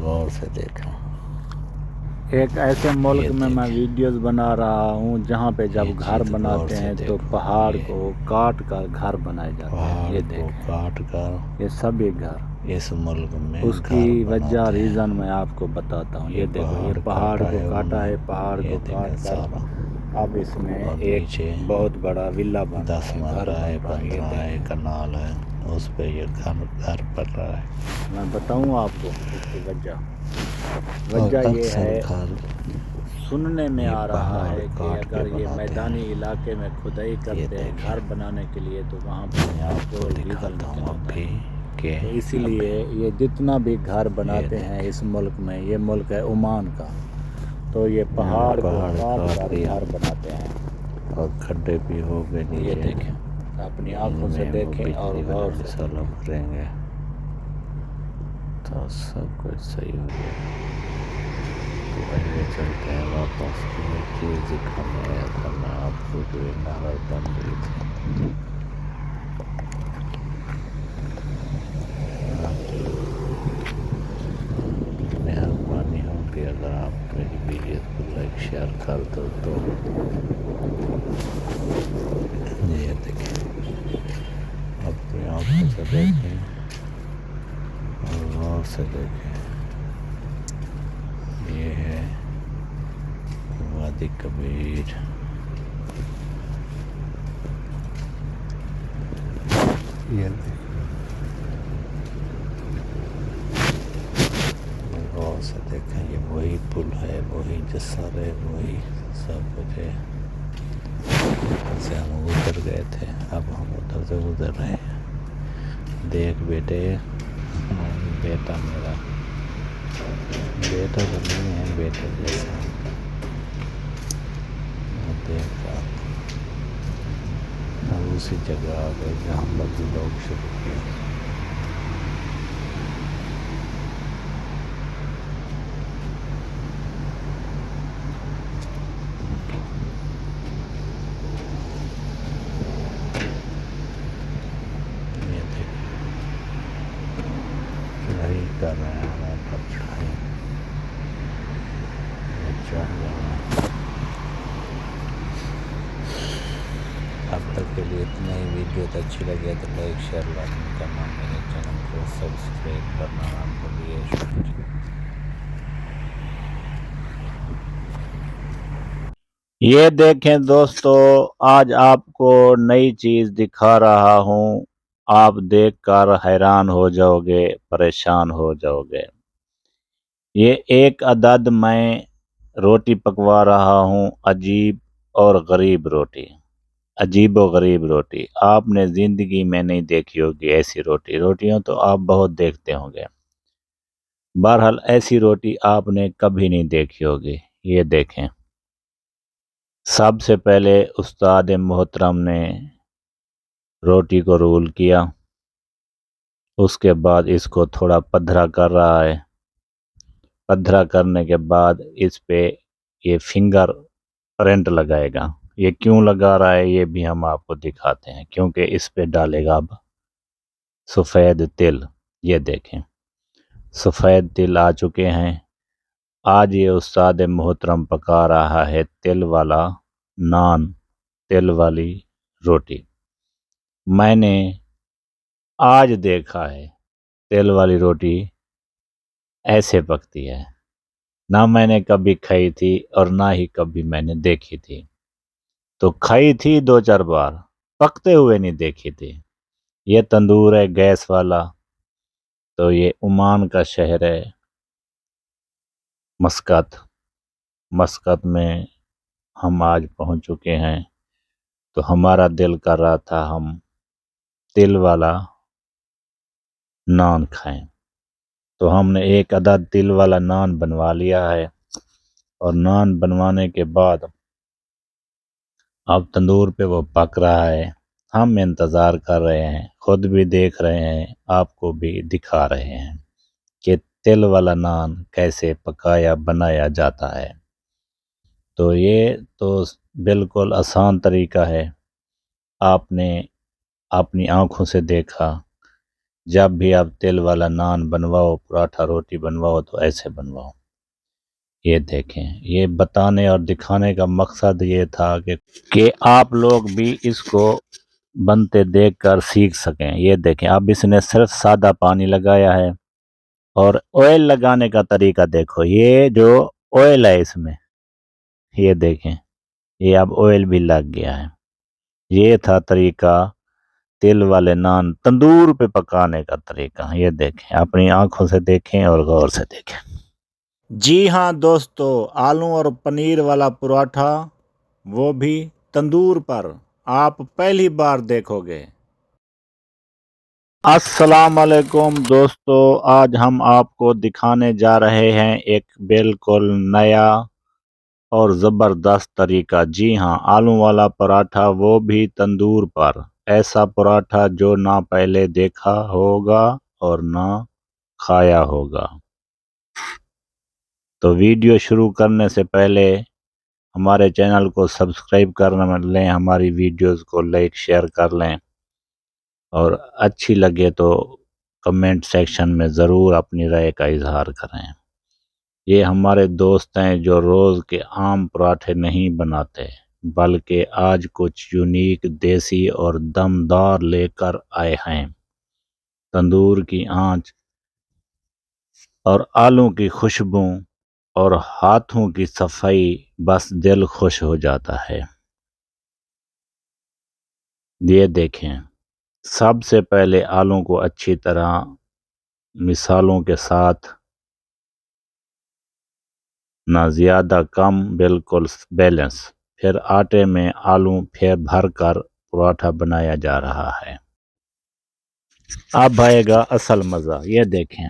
غور سے دیکھا. ایک ایسے ملک یہ میں میں دیکھ. ویڈیوز بنا رہا ہوں جہاں پہ جب یہ گھر چیز غور بناتے سے ہیں تو دیکھو. پہاڑ یہ کو کاٹ کر گھر بنائے جاتے ہیں. پہاڑ یہ کو دیکھیں, کاٹ کر یہ سبھی گھر. اس ملک میں اس کی گھر وجہ بناتے ہیں. ریزن میں آپ کو بتاتا ہوں. یہ دیکھو, یہ پہاڑ کو کاٹا ہے, پہاڑ یہ کو دیکھیں کاٹ کر سارا. اب اس میں اور ایک نیچے بہت بڑا ولا بن رہا 10 ہے, گھر مرلہ ہے, بن رہا ہے. یہ 15 ہے, دیکھیں, کنال ہے, اس پہ یہ گھر پڑ رہا ہے. میں بتاؤں آپ کو اس کی وجہ. اور وجہ یہ اکثر ہے, گھر سننے میں یہ آ رہا پہاڑ ہے کہ کاٹ کے اگر یہ بناتے میدانی ہیں. علاقے میں کھدائی یہ کرتے ہیں دیکھیں, گھر بنانے کے لیے تو وہاں پر میں آپ کو پیٹرول ڈیزل دکھاتا نکل ہوں آتا ابھی ہے. کہ تو اسی ابھی لیے یہ جتنا بھی گھر یہ بناتے ہیں دیکھیں, اس ملک میں, یہ ملک ہے عمان کا, تو یہ پہاڑ کو کاٹ کر دیا گھر بناتے ہیں. اور کھڈے بھی ہو گئے یہ نیچے. دیکھیں, اپنی ان آنکھوں سے میں وہ دیکھیں اور بجلی والا غور سے مسالہ دیکھیں. بھریں گے تو سب کچھ صحیح ہو جائے گا. تو آئیے چلتے ہیں واپس. یہ چیز دکھانے آیا تھا میں آپ کو, جو عمارت بن رہی تھی. آپ مہربانی ہوگی اگر آپ میری ویڈیو کو لائک شیئر کر دو تو. یہ دیکھیں, اپنی آنکھوں سے دیکھیں اور غور سے دیکھیں. یہ ہے وادی کبیر. یہ دیکھیں, غور سے دیکھیں. یہ وہی پل ہے, وہی جسر ہے, وہی سب کچھ ہے. سے ہم ادھر گئے تھے, اب ہم ادھر سے ادھر رہے ہیں. دیکھ بیٹے, بیٹا میرا, بیٹا تو نہیں ہے, بیٹے جیسا. دیکھ آپ, اب اسی جگہ آ گئے جہاں پر بلاگ شروع کیا. یہ دیکھیں, چڑھائی کر رہے ہیں ہم اوپر. چڑھائی چڑھ رہے ہیں. اب تک کے لیے اتنا ہی. ویڈیو تو اچھی لگے تو لائک شیئر لازمی کرنا. میرے چینل کو سبسکرائب کرنا نہ بھولیے. شکریہ. یہ دیکھیں دوستو، آج آپ کو نئی چیز دکھا رہا ہوں. آپ دیکھ کر حیران ہو جاؤ گے، پریشان ہو جاؤ گے. یہ ایک عدد میں روٹی پکوا رہا ہوں. عجیب اور غریب روٹی. عجیب و غریب روٹی آپ نے زندگی میں نہیں دیکھی ہوگی. ایسی روٹیاں تو آپ بہت دیکھتے ہوں گے. بہرحال ایسی روٹی آپ نے کبھی نہیں دیکھی ہوگی. یہ دیکھیں. سب سے پہلے استاد محترم نے روٹی کو رول کیا. اس کے بعد اس کو تھوڑا پدھرا کر رہا ہے. پدھرا کرنے کے بعد اس پہ یہ فنگر پرنٹ لگائے گا. یہ کیوں لگا رہا ہے یہ بھی ہم آپ کو دکھاتے ہیں، کیونکہ اس پہ ڈالے گا اب سفید تل. یہ دیکھیں سفید تل آ چکے ہیں. آج یہ استاد محترم پکا رہا ہے تل والا نان، تل والی روٹی. میں نے آج دیکھا ہے تل والی روٹی ایسے پکتی ہے. نہ میں نے کبھی کھائی تھی اور نہ ہی کبھی میں نے دیکھی تھی. تو کھائی تھی 2-4 بار، پکتے ہوئے نہیں دیکھی تھی. یہ تندور ہے گیس والا. تو یہ عمان کا شہر ہے مسقط. مسقط میں ہم آج پہنچ چکے ہیں. تو ہمارا دل کر رہا تھا ہم تل والا نان کھائیں. تو ہم نے ایک عدد تل والا نان بنوا لیا ہے. اور نان بنوانے کے بعد اب تندور پہ وہ پک رہا ہے. ہم انتظار کر رہے ہیں، خود بھی دیکھ رہے ہیں، آپ کو بھی دکھا رہے ہیں کہ تل والا نان کیسے پکایا بنایا جاتا ہے. تو یہ تو بالکل آسان طریقہ ہے. آپ نے اپنی آنکھوں سے دیکھا. جب بھی آپ تل والا نان بنواؤ، پراٹھا روٹی بنواؤ تو ایسے بنواؤ. یہ دیکھیں، یہ بتانے اور دکھانے کا مقصد یہ تھا کہ آپ لوگ بھی اس کو بنتے دیکھ کر سیکھ سکیں. یہ دیکھیں اب اس نے صرف سادہ پانی لگایا ہے. اور آئل لگانے کا طریقہ دیکھو. یہ جو آئل ہے اس میں، یہ دیکھیں یہ اب آئل بھی لگ گیا ہے. یہ تھا طریقہ تل والے نان تندور پہ پکانے کا طریقہ. یہ دیکھیں، اپنی آنکھوں سے دیکھیں اور غور سے دیکھیں. جی ہاں دوستو، آلو اور پنیر والا پراٹھا، وہ بھی تندور پر، آپ پہلی بار دیکھو گے. السلام علیکم دوستو، آج ہم آپ کو دکھانے جا رہے ہیں ایک بالکل نیا اور زبردست طریقہ. جی ہاں، آلو والا پراٹھا، وہ بھی تندور پر. ایسا پراٹھا جو نہ پہلے دیکھا ہوگا اور نہ کھایا ہوگا. تو ویڈیو شروع کرنے سے پہلے ہمارے چینل کو سبسکرائب کر لیں، ہماری ویڈیوز کو لائک شیئر کر لیں، اور اچھی لگے تو کمنٹ سیکشن میں ضرور اپنی رائے کا اظہار کریں. یہ ہمارے دوست ہیں جو روز کے عام پراٹھے نہیں بناتے، بلکہ آج کچھ یونیک، دیسی اور دمدار لے کر آئے ہیں. تندور کی آنچ اور آلو کی خوشبو اور ہاتھوں کی صفائی، بس دل خوش ہو جاتا ہے. یہ دیکھیں، سب سے پہلے آلو کو اچھی طرح مثالوں کے ساتھ، نہ زیادہ کم، بالکل بیلنس. پھر آٹے میں آلو پھر بھر کر پراٹھا بنایا جا رہا ہے. اب آئے گا اصل مزہ. یہ دیکھیں،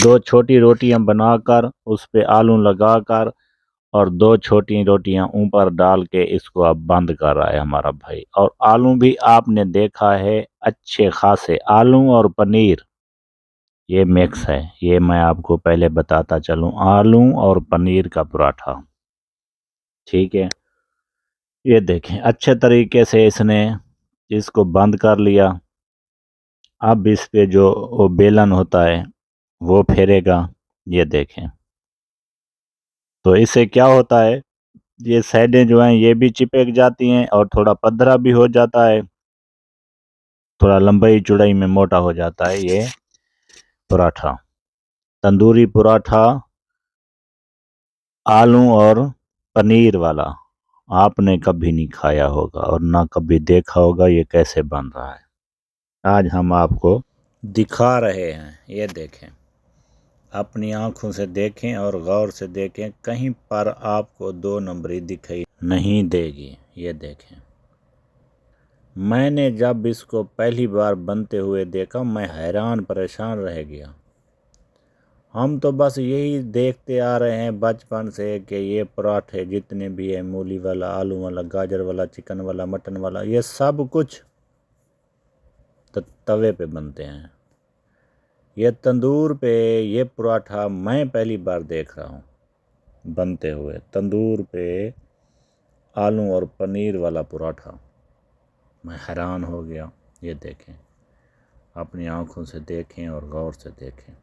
2 چھوٹی روٹیاں بنا کر اس پہ آلو لگا کر اور 2 چھوٹی روٹیاں اوپر ڈال کے اس کو اب بند کر رہا ہے ہمارا بھائی. اور آلو بھی آپ نے دیکھا ہے اچھے خاصے، آلو اور پنیر یہ مکس ہے. یہ میں آپ کو پہلے بتاتا چلوں، آلو اور پنیر کا پراٹھا. ٹھیک ہے، یہ دیکھیں اچھے طریقے سے اس نے اس کو بند کر لیا. اب اس پہ جو وہ بیلن ہوتا ہے وہ پھیرے گا. یہ دیکھیں، تو اس سے کیا ہوتا ہے یہ سائڈیں جو ہیں یہ بھی چپک جاتی ہیں اور تھوڑا پدرا بھی ہو جاتا ہے، تھوڑا لمبائی چوڑائی میں موٹا ہو جاتا ہے یہ پراٹھا۔ تندوری پراٹھا آلو اور پنیر والا آپ نے کبھی نہیں کھایا ہوگا اور نہ کبھی دیکھا ہوگا یہ کیسے بن رہا ہے۔ آج ہم آپ کو دکھا رہے ہیں، یہ دیکھیں، اپنی آنکھوں سے دیکھیں اور غور سے دیکھیں، کہیں پر آپ کو 2 نمبری دکھائی نہیں دے گی۔ یہ دیکھیں، میں نے جب اس کو پہلی بار بنتے ہوئے دیکھا میں حیران پریشان رہ گیا۔ ہم تو بس یہی دیکھتے آ رہے ہیں بچپن سے کہ یہ پراٹھے جتنے بھی ہیں، مولی والا، آلو والا، گاجر والا، چکن والا، مٹن والا، یہ سب کچھ توے پہ بنتے ہیں۔ یہ تندور پہ یہ پراٹھا میں پہلی بار دیکھ رہا ہوں بنتے ہوئے، تندور پہ آلو اور پنیر والا پراٹھا۔ میں حیران ہو گیا۔ یہ دیکھیں، اپنی آنکھوں سے دیکھیں اور غور سے دیکھیں،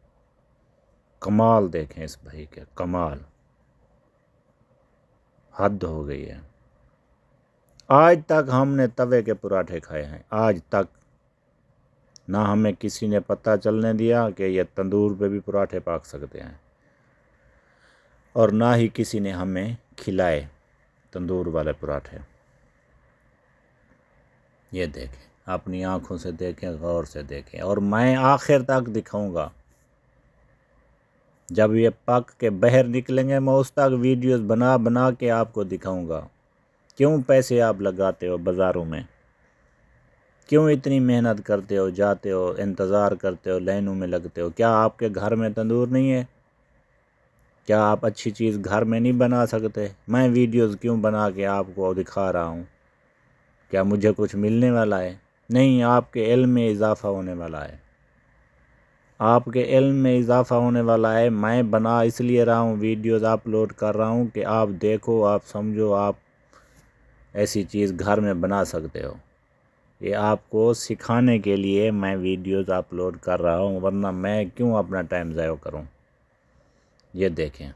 کمال دیکھیں اس بھائی کے، کمال، حد ہو گئی ہے۔ آج تک ہم نے توے کے پراٹھے کھائے ہیں، آج تک نہ ہمیں کسی نے پتہ چلنے دیا کہ یہ تندور پہ بھی پراٹھے پک سکتے ہیں، اور نہ ہی کسی نے ہمیں کھلائے تندور والے پراٹھے۔ یہ دیکھیں، اپنی آنکھوں سے دیکھیں، غور سے دیکھیں، اور میں آخر تک دکھاؤں گا۔ جب یہ پک کے باہر نکلیں گے میں اس تک ویڈیوز بنا بنا کے آپ کو دکھاؤں گا۔ کیوں پیسے آپ لگاتے ہو بازاروں میں؟ کیوں اتنی محنت کرتے ہو، جاتے ہو، انتظار کرتے ہو، لائنوں میں لگتے ہو؟ کیا آپ کے گھر میں تندور نہیں ہے؟ کیا آپ اچھی چیز گھر میں نہیں بنا سکتے؟ میں ویڈیوز کیوں بنا کے آپ کو دکھا رہا ہوں؟ کیا مجھے کچھ ملنے والا ہے؟ نہیں، آپ کے علم میں اضافہ ہونے والا ہے، آپ کے علم میں اضافہ ہونے والا ہے۔ میں بنا اس لیے رہا ہوں، ویڈیوز اپلوڈ کر رہا ہوں کہ آپ دیکھو، آپ سمجھو، آپ ایسی چیز گھر میں بنا سکتے ہو۔ یہ آپ کو سکھانے کے لیے میں ویڈیوز اپلوڈ کر رہا ہوں، ورنہ میں کیوں اپنا ٹائم ضائع کروں؟ یہ دیکھیں،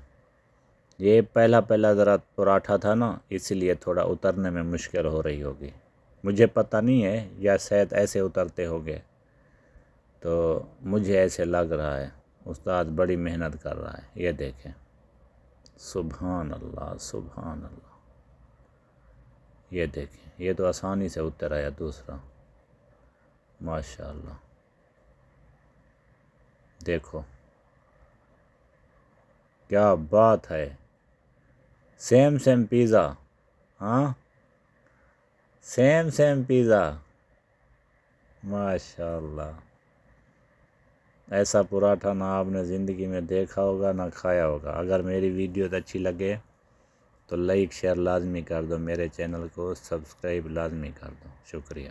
یہ پہلا ذرا پراٹھا تھا نا، اس لیے تھوڑا اترنے میں مشکل ہو رہی ہوگی، مجھے پتہ نہیں ہے، یا شاید ایسے اترتے ہوگے، تو مجھے ایسے لگ رہا ہے۔ استاد بڑی محنت کر رہا ہے۔ یہ دیکھیں، سبحان اللہ، سبحان اللہ۔ یہ دیکھیں، یہ تو آسانی سے اتر آیا دوسرا، ماشاءاللہ۔ دیکھو کیا بات ہے، سیم پیزا، ہاں، سیم پیزا، ماشاءاللہ۔ ایسا پراٹھا نہ آپ نے زندگی میں دیکھا ہوگا نہ کھایا ہوگا۔ اگر میری ویڈیوز اچھی لگے تو لائک شیئر لازمی کر دو، میرے چینل کو سبسکرائب لازمی کر دو۔ شکریہ۔